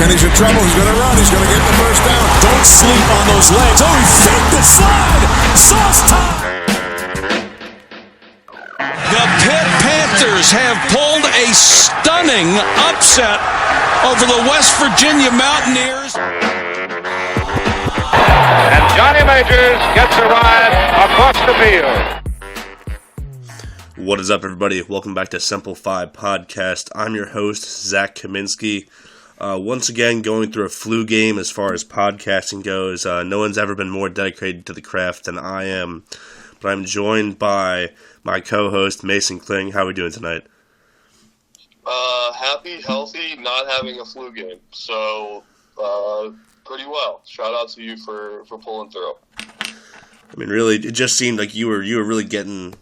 and he's in trouble. He's going to run. He's going to get the first down. Don't sleep on those legs. Oh, he faked the slide. Sauce time. The Pitt Panthers have pulled a stunning upset over the West Virginia Mountaineers. And Johnny Majors gets a ride across the field. What is up, everybody? Welcome back to Simple 5 Podcast. I'm your host, Zach Kaminsky. Once again, going through a flu game as far as podcasting goes. No one's ever been more dedicated to the craft than I am. But I'm joined by my co-host, Mason Kling. How are we doing tonight? Happy, healthy, not having a flu game. So, pretty well. Shout out to you for pulling through. I mean, really, it just seemed like you were really getting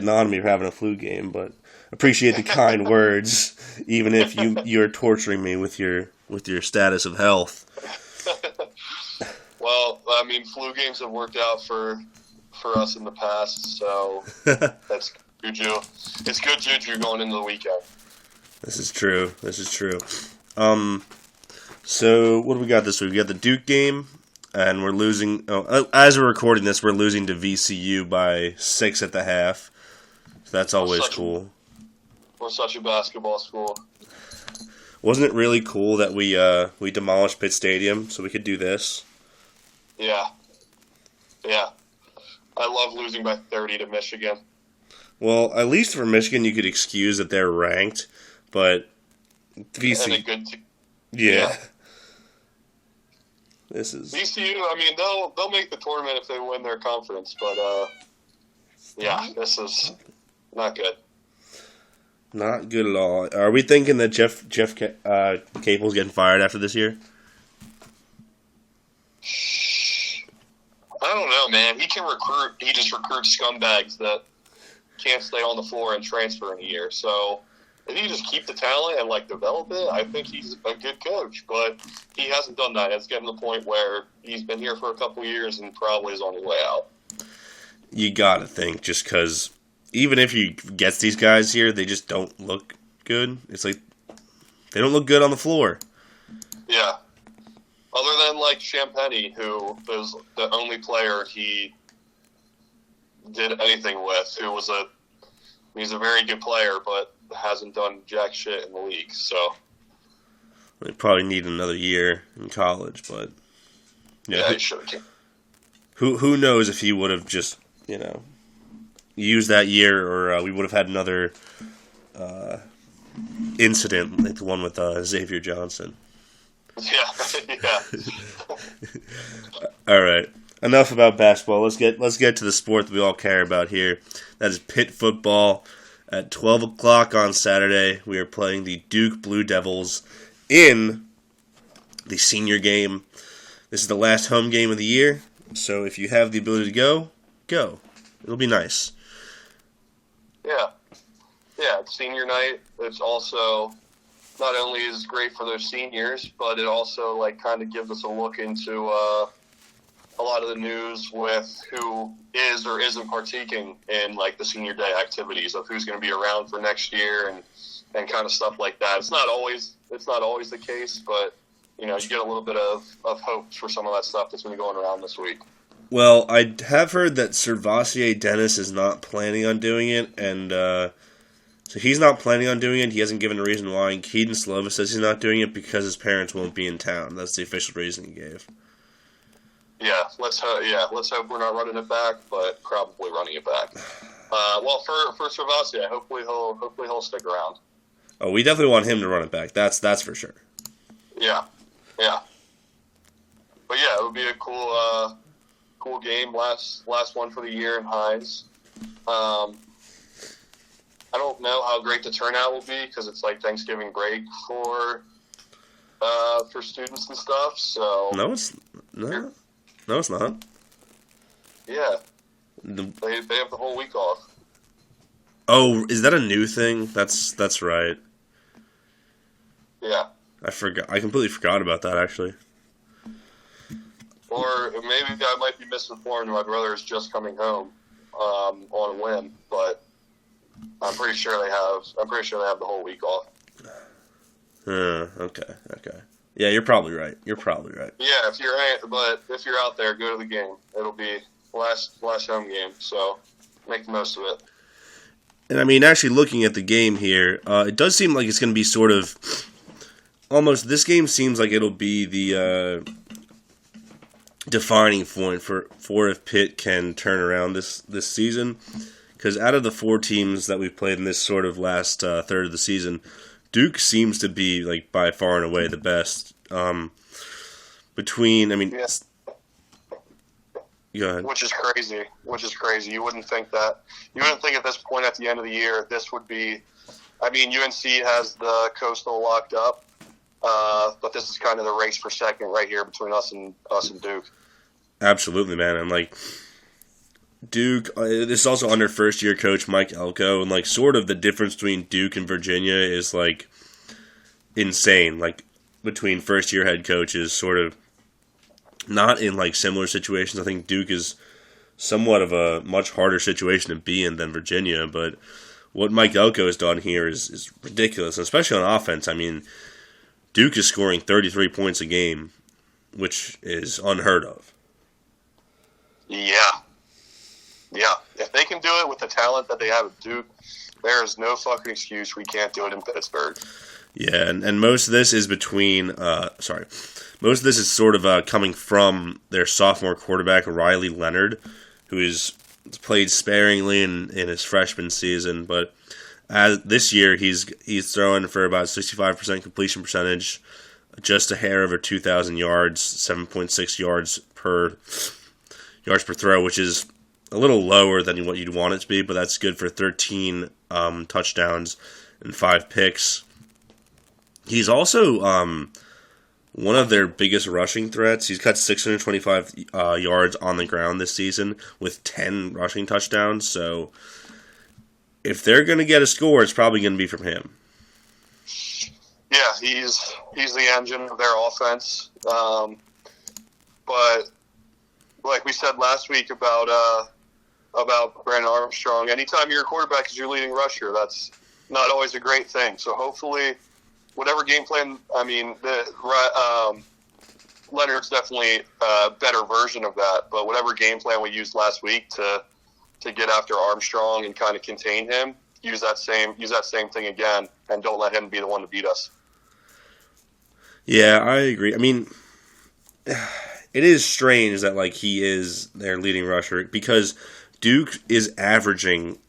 on me for having a flu game, but appreciate the kind words, even if you're torturing me with your status of health. Well, I mean, flu games have worked out for us in the past, so that's juju. It's good juju going into the weekend. This is true. So what do we got this week? We got the Duke game, and we're losing. As we're recording this, we're losing to VCU by 6 at the half. So that's always cool. We're such a basketball school. Wasn't it really cool that we demolished Pitt Stadium so we could do this? Yeah. I love losing by 30 to Michigan. Well, at least for Michigan, you could excuse that they're ranked, but VCU. And a good team. Yeah. This is VCU. I mean, they'll make the tournament if they win their conference, but yeah, this is not good. Not good at all. Are we thinking that Jeff Capel's getting fired after this year? I don't know, man. He can recruit. He just recruits scumbags that can't stay on the floor and transfer in a year. So if he just keep the talent and develop it, I think he's a good coach. But he hasn't done that. It's getting to the point where he's been here for a couple years and probably is on his way out. You got to think just because even if he gets these guys here, they just don't look good. It's like they don't look good on the floor. Yeah. Other than Champagny, who was the only player he did anything with, he's a very good player, but hasn't done jack shit in the league. So they probably need another year in college, but yeah, he should have. Who knows if he would have just used that year, or we would have had another incident like the one with Xavier Johnson. Yeah. All right. Enough about basketball. Let's get to the sport that we all care about here. That is Pitt football. At 12 o'clock on Saturday, we are playing the Duke Blue Devils in the senior game. This is the last home game of the year, so if you have the ability to go. It'll be nice. Yeah, it's senior night. It's also not only is great for those seniors, but it also kind of gives us a look into a lot of the news with who is or isn't partaking in the senior day activities of who's going to be around for next year and kind of stuff like that. It's not always the case, but you get a little bit of hope for some of that stuff that's been going around this week. Well, I have heard that Servassier Dennis is not planning on doing it, and so he's not planning on doing it. He hasn't given a reason why. And Keaton Slovis says he's not doing it because his parents won't be in town. That's the official reason he gave. Yeah, let's hope we're not running it back, but probably running it back. Well, for Servassier, hopefully he'll stick around. Oh, we definitely want him to run it back. That's for sure. Yeah. But yeah, it would be a cool game. Last one for the year in Hines. I don't know how great the turnout will be because it's Thanksgiving break for students and stuff. So no, it's not. Yeah, they have the whole week off. Oh, is that a new thing? That's right. Yeah, I completely forgot about that actually. Or maybe I might be misinformed. My brother is just coming home on a whim, but I'm pretty sure they have the whole week off. Okay. Yeah, you're probably right. You're probably right. Yeah, if you're out there, go to the game. It'll be last home game, so make the most of it. And I mean, actually looking at the game here, it does seem like it's going to be sort of almost. This game seems like it'll be the defining point for if Pitt can turn around this season. Because out of the 4 teams that we've played in this sort of last third of the season, Duke seems to be like by far and away the best. Go ahead. Which is crazy. You wouldn't think that. You wouldn't think at this point at the end of the year this would be. I mean, UNC has the Coastal locked up, but this is kind of the race for second right here between us and Duke. Absolutely, man. And like Duke, this is also under first-year coach Mike Elko, and like sort of the difference between Duke and Virginia is like insane. Like between first-year head coaches, sort of. Not in like similar situations. I think Duke is somewhat of a much harder situation to be in than Virginia, but what Mike Elko has done here is ridiculous, especially on offense. I mean, Duke is scoring 33 points a game, which is unheard of. Yeah. If they can do it with the talent that they have at Duke, there is no fucking excuse we can't do it in Pittsburgh. Yeah, and most of this is most of this is sort of coming from their sophomore quarterback, Riley Leonard, who has played sparingly in his freshman season, but this year he's throwing for about 65% completion percentage, just a hair over 2,000 yards, 7.6 yards per throw, which is a little lower than what you'd want it to be, but that's good for 13 touchdowns and 5 picks. He's also one of their biggest rushing threats. He's got 625 yards on the ground this season with 10 rushing touchdowns. So if they're going to get a score, it's probably going to be from him. Yeah, he's the engine of their offense. But like we said last week about Brandon Armstrong, anytime your quarterback is your leading rusher, that's not always a great thing. So hopefully, whatever game plan, Leonard's definitely a better version of that. But whatever game plan we used last week to get after Armstrong and kind of contain him, use that same thing again, and don't let him be the one to beat us. Yeah, I agree. I mean, it is strange that like he is their leading rusher because Duke is averaging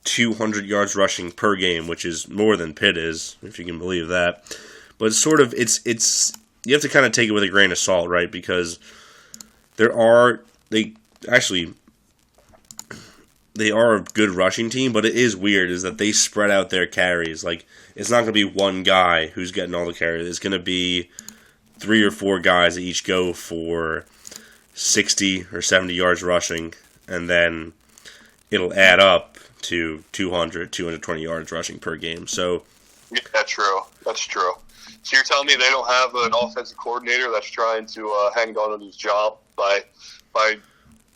200 yards rushing per game, which is more than Pitt is, if you can believe that. But it's sort of it's you have to kind of take it with a grain of salt, right? Because they are a good rushing team, but it is weird is that they spread out their carries. Like it's not going to be one guy who's getting all the carries. It's going to be 3 or 4 guys that each go for 60 or 70 yards rushing, and then it'll add up to 220 yards rushing per game. So yeah, that's true. So you're telling me they don't have an offensive coordinator that's trying to hang on to his job by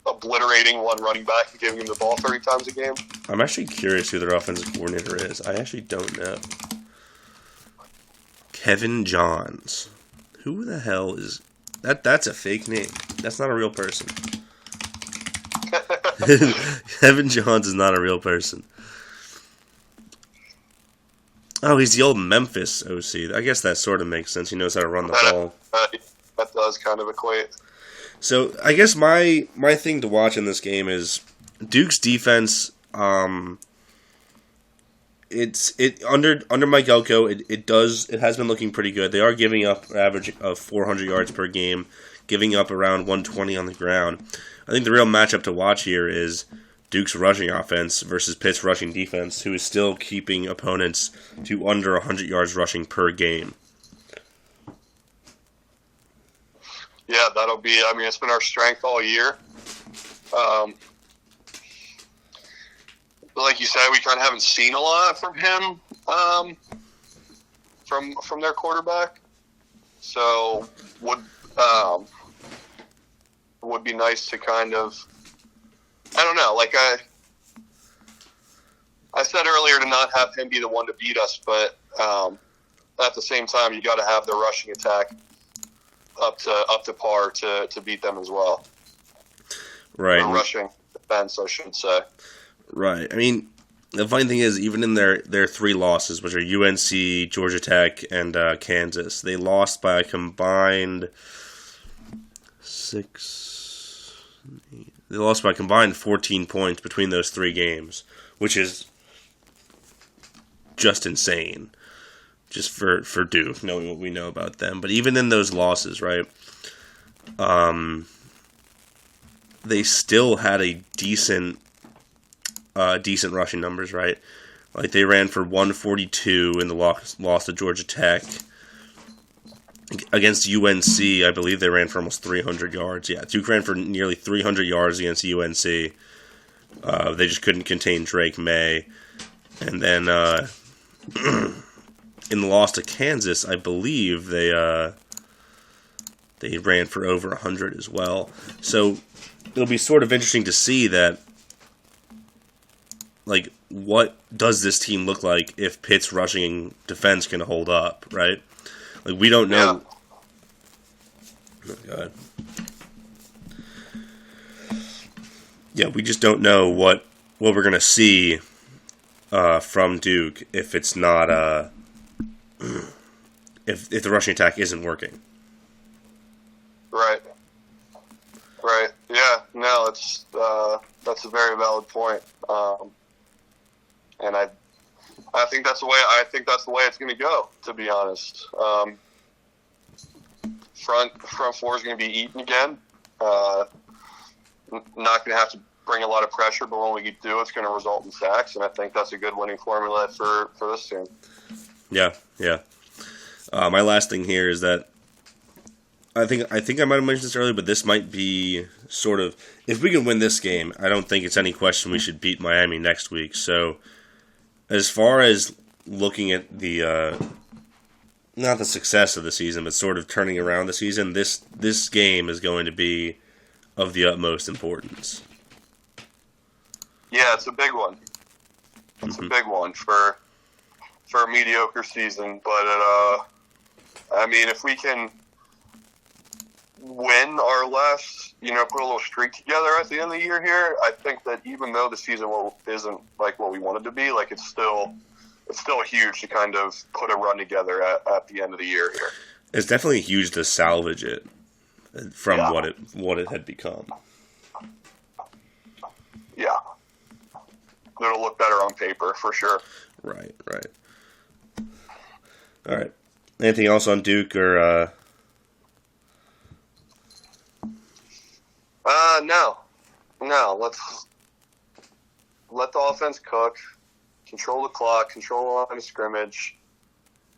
obliterating one running back and giving him the ball 30 times a game? I'm actually curious who their offensive coordinator is. I actually don't know. Kevin Johns. Who the hell is that? That's a fake name. That's not a real person. Kevin Johns is not a real person. Oh, he's the old Memphis OC. I guess that sort of makes sense. He knows how to run the ball. That does kind of equate. So I guess my thing to watch in this game is Duke's defense. Under Mike Elko, it has been looking pretty good. They are giving up an average of 400 yards per game, giving up around 120 on the ground. I think the real matchup to watch here is Duke's rushing offense versus Pitt's rushing defense, who is still keeping opponents to under 100 yards rushing per game. Yeah, that'll be. I mean, it's been our strength all year. But like you said, we kind of haven't seen a lot from him, from their quarterback. So would be nice to kind of, I don't know, like I said earlier, to not have him be the one to beat us, but at the same time, you got to have the rushing attack up to par to beat them as well. Right. The rushing defense, I should say. Right. I mean, the funny thing is, even in their 3 losses, which are UNC, Georgia Tech, and Kansas, they lost by a combined 14 points between those 3 games, which is just insane. Just for Duke, knowing what we know about them. But even in those losses, right, they still had a decent rushing numbers, right? Like, they ran for 142 in the loss to Georgia Tech. Against UNC, I believe they ran for almost 300 yards. Yeah, Duke ran for nearly 300 yards against UNC. They just couldn't contain Drake May. And then in the loss to Kansas, I believe they ran for over 100 as well. So it'll be sort of interesting to see that, like, what does this team look like if Pitt's rushing defense can hold up, right? Like, we don't know. Yeah. Oh, God. Yeah, we just don't know what we're going to see from Duke if it's not if the rushing attack isn't working. Right. Yeah. No, that's a very valid point. And I think that's the way it's going to go. To be honest, front four is going to be eaten again. Not going to have to bring a lot of pressure, but when we do, it's going to result in sacks. And I think that's a good winning formula for this team. Yeah. My last thing here is that I think I might have mentioned this earlier, but this might be sort of, if we can win this game, I don't think it's any question we should beat Miami next week. So, as far as looking at the not the success of the season, but sort of turning around the season, this game is going to be of the utmost importance. Yeah, it's a big one. It's a big one for a mediocre season, but I mean, if we can win our last, put a little streak together at the end of the year here, I think that even though the season isn't like what we wanted to be, like it's still huge to kind of put a run together at the end of the year here. It's definitely huge to salvage it from what it had become. Yeah. It'll look better on paper for sure. Right. All right. Anything else on Duke or? No. Let's let the offense cook, control the clock, control the line of scrimmage,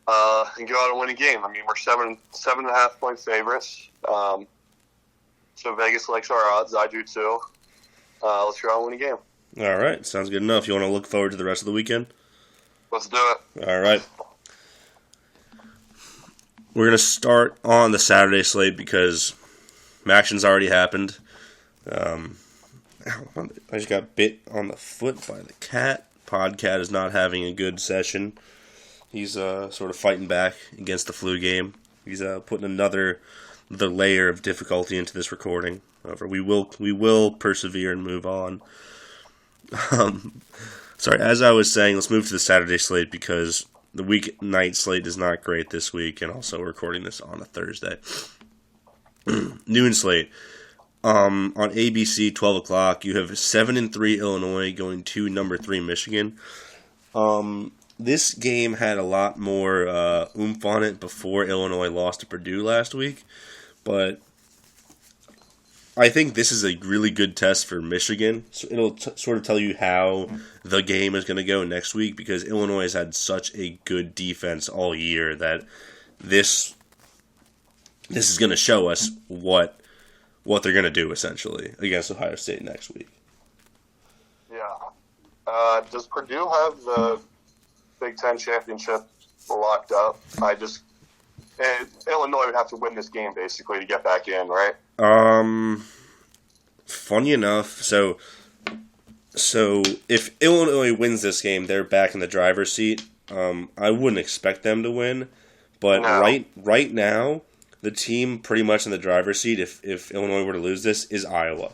and go out and win a game. I mean, we're 7.5 point favorites. So Vegas likes our odds. I do too. Let's go out and win a game. All right, sounds good enough. You want to look forward to the rest of the weekend? Let's do it. All right. We're going to start on the Saturday slate because action's already happened. I just got bit on the foot by the cat. Podcat is not having a good session. He's sort of fighting back against the flu game. He's putting another layer of difficulty into this recording. However, we will persevere and move on. Sorry, as I was saying, let's move to the Saturday slate because the weeknight slate is not great this week, and also we're recording this on a Thursday. Noon slate. On ABC, 12 o'clock, you have 7-3 Illinois going to number 3 Michigan. This game had a lot more oomph on it before Illinois lost to Purdue last week, but I think this is a really good test for Michigan. So it'll sort of tell you how the game is going to go next week because Illinois has had such a good defense all year that this is going to show us what they're going to do, essentially, against Ohio State next week. Yeah. Does Purdue have the Big Ten championship locked up? Illinois would have to win this game, basically, to get back in, right? Funny enough, so if Illinois wins this game, they're back in the driver's seat, I wouldn't expect them to win, but No. right now, the team pretty much in the driver's seat, if Illinois were to lose this, is Iowa.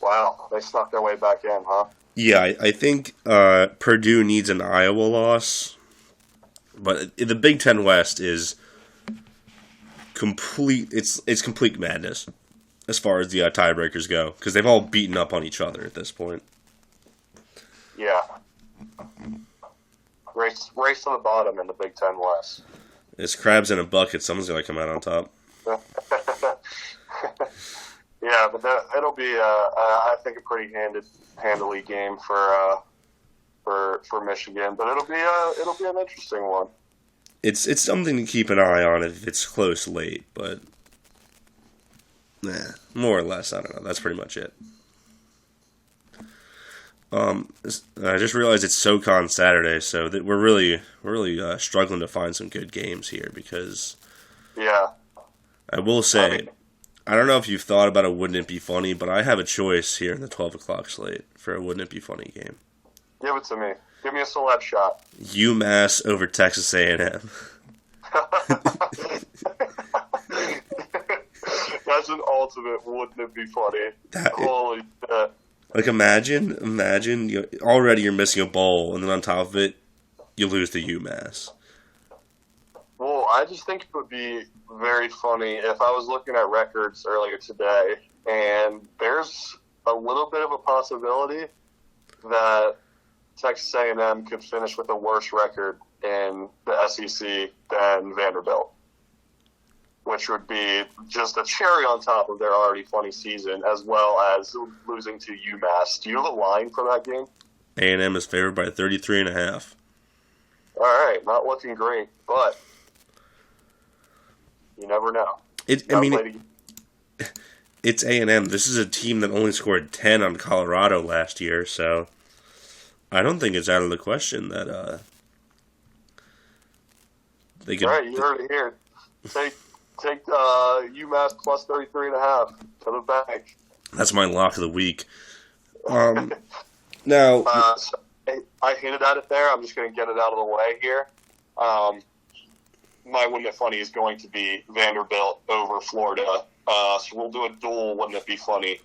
Wow, they snuck their way back in, huh? Yeah, I think Purdue needs an Iowa loss, but the Big Ten West is complete. It's complete madness as far as the tiebreakers go, because they've all beaten up on each other at this point. Yeah. Race to the bottom in the Big Ten West. It's crabs in a bucket. Someone's got to come out on top. Yeah, but it'll be, I think, a pretty handily game for Michigan. But it'll be an interesting one. It's something to keep an eye on if it's close late, but more or less, I don't know. That's pretty much it. I just realized it's SoCon Saturday, so that we're really struggling to find some good games here because I will say, I don't know if you've thought about a Wouldn't It Be Funny, but I have a choice here in the 12 o'clock slate for a Wouldn't It Be Funny game. Give it to me. Give me a celeb shot. UMass over Texas A&M. That's an ultimate Wouldn't It Be Funny. Holy shit. Like imagine already you're missing a bowl, and then on top of it, you lose to UMass. Well, I just think it would be very funny if I was looking at records earlier today, and there's a little bit of a possibility that Texas A&M could finish with a worse record in the SEC than Vanderbilt, which would be just a cherry on top of their already funny season, as well as losing to UMass. Do you have a line for that game? A&M is favored by 33.5. All right, not looking great, but you never know. It's A&M. This is a team that only scored 10 on Colorado last year, so I don't think it's out of the question that they could. All right, you heard it here. Take UMass plus 33.5 to the bank. That's my lock of the week. Now, So I hinted at it there. I'm just going to get it out of the way here. My Wouldn't It Funny is going to be Vanderbilt over Florida. So we'll do a dual Wouldn't It Be Funny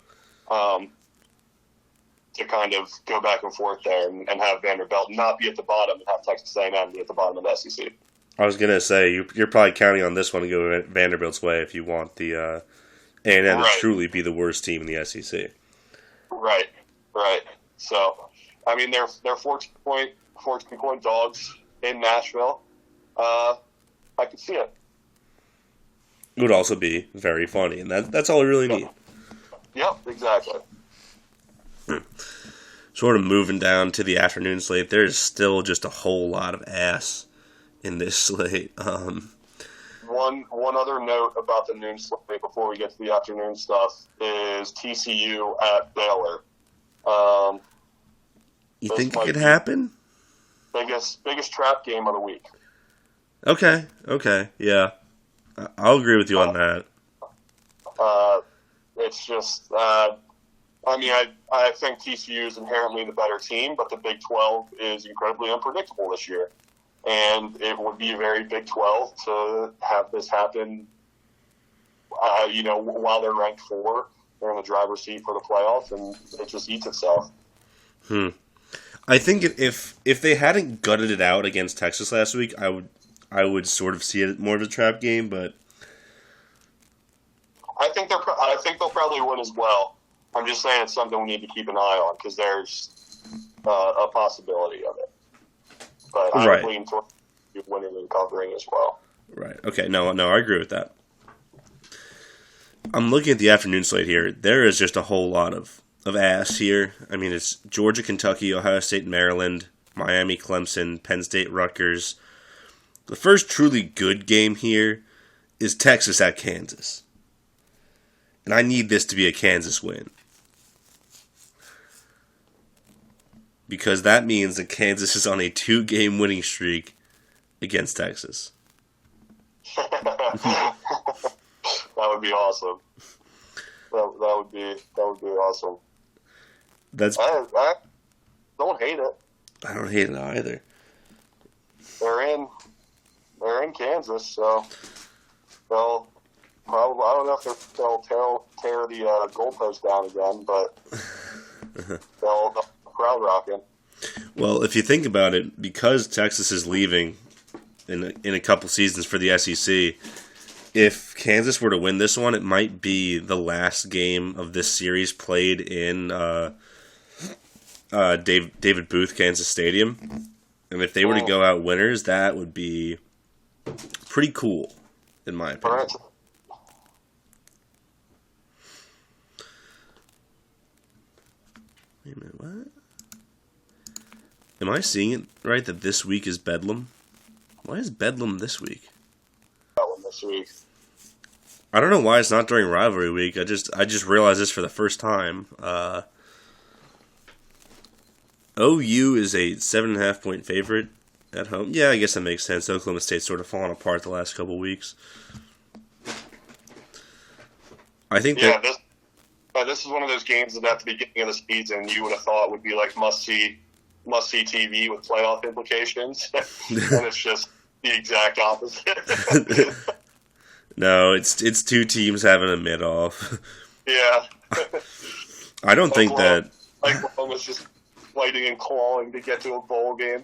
to kind of go back and forth there and have Vanderbilt not be at the bottom and have Texas A&M be at the bottom of the SEC. I was gonna say you're probably counting on this one to go Vanderbilt's way if you want the A&M to truly be the worst team in the SEC. Right. So, I mean, they're 14-point dogs in Nashville. I could see it. It would also be very funny, and that's all we really need. Yep, exactly. Sort of moving down to the afternoon slate, there's still just a whole lot of ass in this slate. One other note about the noon slate before we get to the afternoon stuff is TCU at Baylor. You think it could happen? Biggest trap game of the week. Okay, yeah. I'll agree with you on that. It's just, I think TCU is inherently the better team, but the Big 12 is incredibly unpredictable this year. And it would be a very Big 12 to have this happen, while they're ranked 4. They're in the driver's seat for the playoffs, and it just eats itself. I think if they hadn't gutted it out against Texas last week, I would sort of see it more of a trap game, but I think they'll probably win as well. I'm just saying it's something we need to keep an eye on because there's a possibility of it. But I would lean toward winning and covering as well. Right. Okay. No, I agree with that. I'm looking at the afternoon slate here. There is just a whole lot of ass here. I mean, it's Georgia, Kentucky, Ohio State, Maryland, Miami, Clemson, Penn State, Rutgers. The first truly good game here is Texas at Kansas. And I need this to be a Kansas win. Because that means that Kansas is on a 2-game winning streak against Texas. That would be awesome. That would be awesome. That's I don't hate it. I don't hate it either. They're in Kansas, so they'll probably. I don't know if they'll tear the goalpost down again, but they'll crowd rocking. Well, if you think about it, because Texas is leaving in a couple seasons for the SEC, if Kansas were to win this one, it might be the last game of this series played in David Booth, Kansas Stadium. And if they were to go out winners, that would be pretty cool, in my opinion. Wait a minute, what? Am I seeing it right that this week is Bedlam? Why is Bedlam this week? That one this week. I don't know why it's not during rivalry week. I just realized this for the first time. OU is a 7.5 point favorite at home. Yeah, I guess that makes sense. Oklahoma State's sort of fallen apart the last couple weeks. I think that this is one of those games that at the beginning of the season you would have thought would be like must see TV with playoff implications, and it's just the exact opposite. No, it's two teams having a mid-off. Yeah. I don't think that Oklahoma's just fighting and clawing to get to a bowl game.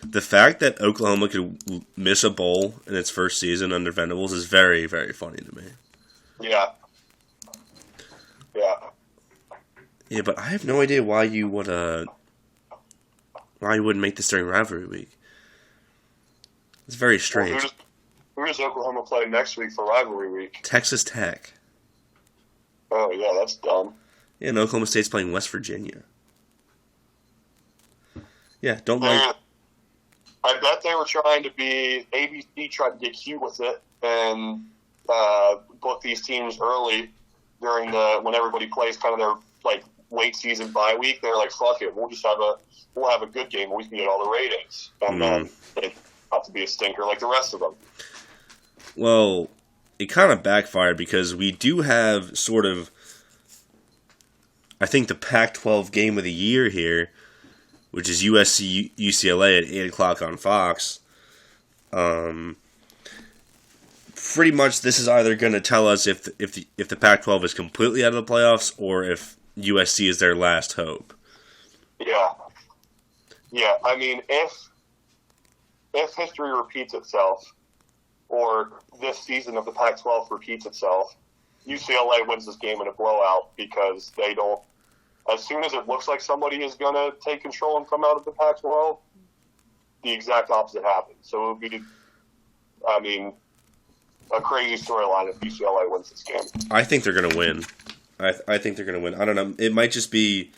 The fact that Oklahoma could miss a bowl in its first season under Venables is very, very funny to me. Yeah. Yeah. Yeah, but I have no idea why you wouldn't make this during rivalry week. It's very strange. Well, who does Oklahoma play next week for rivalry week? Texas Tech. Oh, yeah, that's dumb. Yeah, and Oklahoma State's playing West Virginia. Yeah, don't like... I bet they were trying to be... ABC tried to get cute with it and book these teams early during when everybody plays kind of their like late season bye week. They're like, fuck it, we'll have a good game where we can get all the ratings. And then it ought to be a stinker like the rest of them. Well, it kind of backfired because we do have sort of, I think, the Pac-12 game of the year here, which is USC-UCLA at 8 o'clock on Fox. Pretty much this is either going to tell us if the Pac-12 is completely out of the playoffs or if USC is their last hope. Yeah. Yeah, I mean, if history repeats itself, or this season of the Pac-12 repeats itself, UCLA wins this game in a blowout because they don't. As soon as it looks like somebody is going to take control and come out of the Pac-12, the exact opposite happens. So it would be, I mean, a crazy storyline if UCLA wins this game. I think they're going to win. I think they're going to win. I don't know. It might just be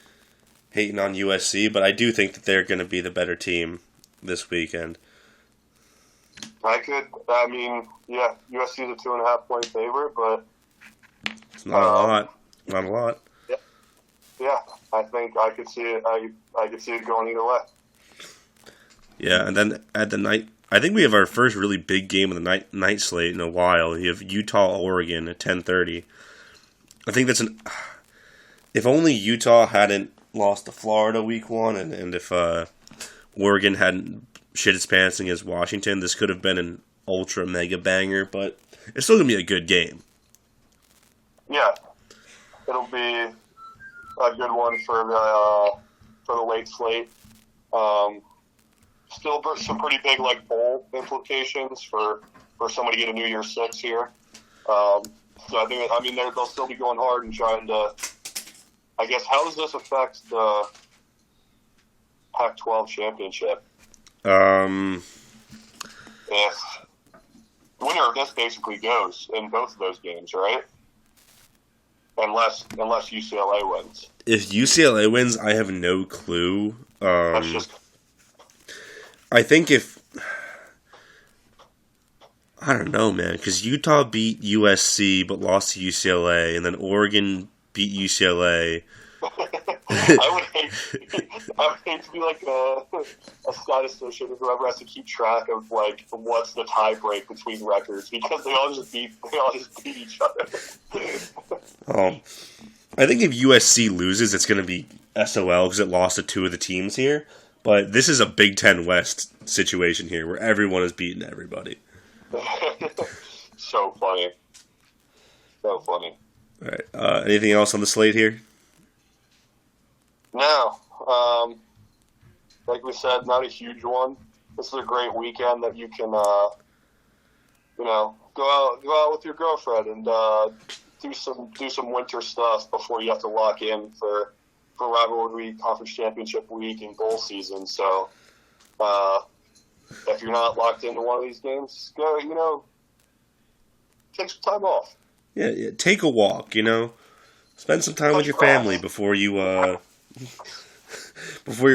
hating on USC, but I do think that they're going to be the better team this weekend. I mean, yeah, USC is a 2.5 point favorite, but it's not a lot. Not a lot. Yeah, I think I could see it. I could see it going either way. Yeah, and then at the night, I think we have our first really big game of the night slate in a while. You have Utah-Oregon at 10:30. I think that's if only Utah hadn't lost to Florida week one, and if Oregon hadn't shit its pants against Washington, this could have been an ultra mega banger, but it's still gonna be a good game. Yeah, it'll be a good one for the late slate. Still some pretty big like bowl implications for somebody to get a New Year's Six here. So I mean they'll still be going hard and trying to. I guess how does this affect the Pac-12 championship? If winner of this basically goes in both of those games, right? Unless UCLA wins. If UCLA wins, I have no clue. That's just. I think I don't know, man, because Utah beat USC but lost to UCLA, and then Oregon beat UCLA. I would hate to be like a statistician whoever has to keep track of like what's the tie break between records because they all just beat each other. I think if USC loses, it's going to be SOL because it lost to two of the teams here. But this is a Big Ten West situation here where everyone is beating everybody. So funny. So funny. All right. Anything else on the slate here? No. Like we said, not a huge one. This is a great weekend that you can, go out with your girlfriend and do some winter stuff before you have to lock in for rivalry week, conference championship week, and bowl season. So, if you're not locked into one of these games, go, take some time off. Yeah, take a walk, Spend some time with your family before you're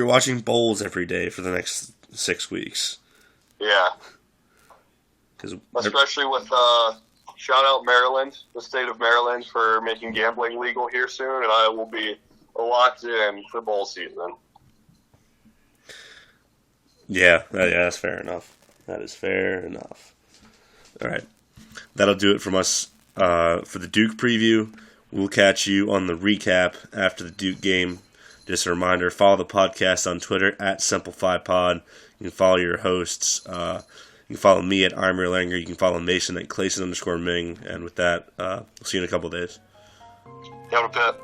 watching bowls every day for the next 6 weeks. Yeah. Especially with, shout out Maryland, the state of Maryland, for making gambling legal here soon, and I will be locked in for bowl season. Yeah, that's fair enough. That is fair enough. All right. That'll do it from us for the Duke preview. We'll catch you on the recap after the Duke game. Just a reminder, follow the podcast on Twitter at SimplifiedPod. You can follow your hosts. You can follow me at Armor Langer. You can follow Mason at Clayson_Ming. And with that, we'll see you in a couple of days. Have a pet.